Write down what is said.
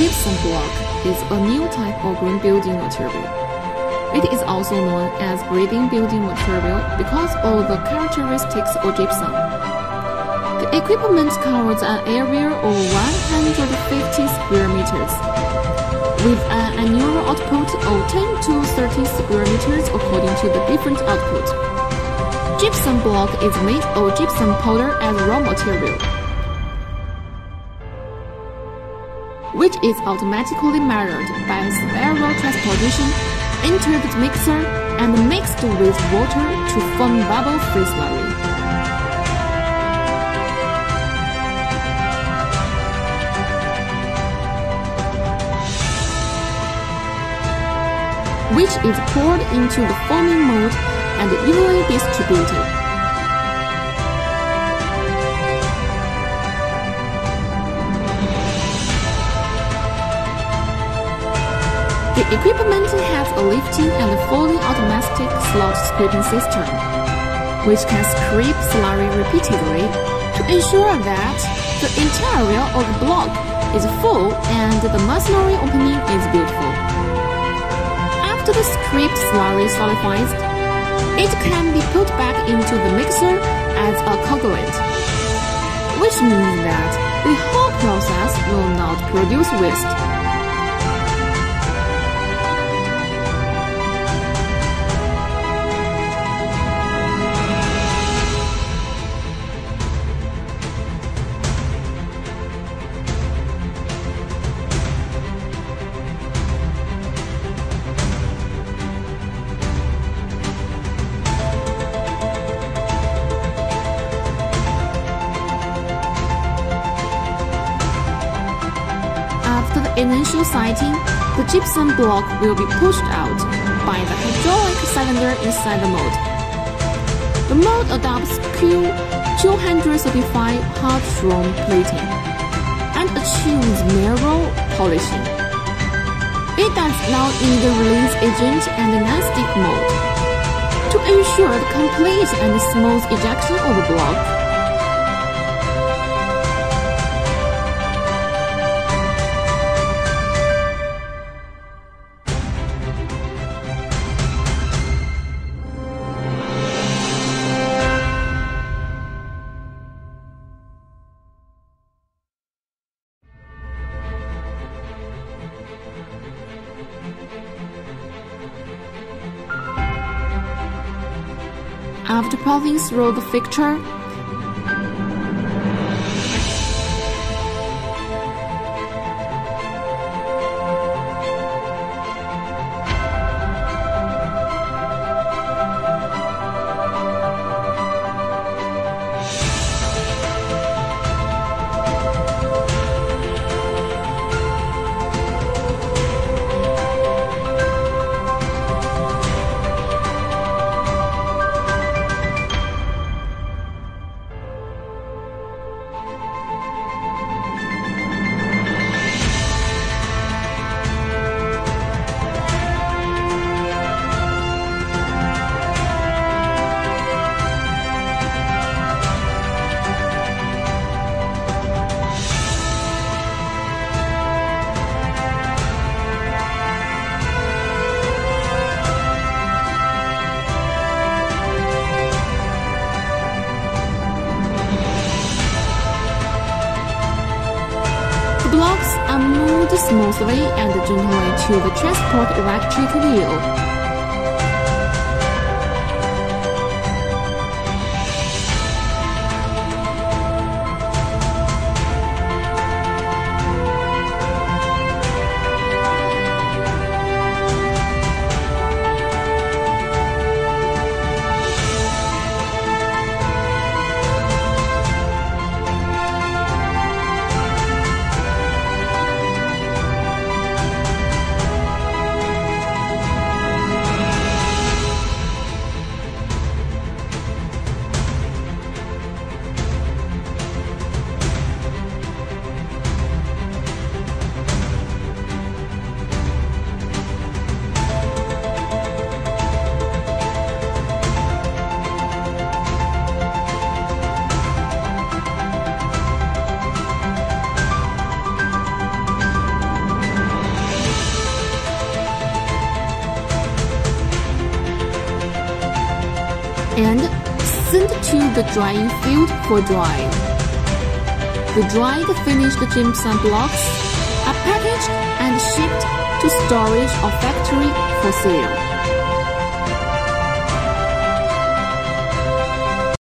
gypsum block is a new type of green building material. It is also known as breathing building material because of the characteristics of gypsum. The equipment covers an area of 150 square meters, with an annual output of 10 to 30 square meters according to the different output. Gypsum block is made of gypsum powder as raw material, which is automatically measured by spiral transportation into the mixer and mixed with water to form bubble-free slurry. Which is poured into the forming mold and evenly distributed. The equipment has a lifting and folding automatic slot scraping system, which can scrape slurry repeatedly to ensure that the interior of the block is full and the masonry opening is beautiful. After the scraped slurry solidifies, it can be put back into the mixer as a coagulant, which means that the whole process will not produce waste. After the initial sighting, the gypsum block will be pushed out by the hydraulic cylinder inside the mold. The mold adopts Q235 hot room plating and achieves mirror polishing. It does not need a release agent and a non-stick mold to ensure the complete and smooth ejection of the block. After passing through the fixture, blocks are moved smoothly and gently to the transport electric wheel. and sent to the drying field for drying. The dried finished gypsum blocks are packaged and shipped to storage or factory for sale.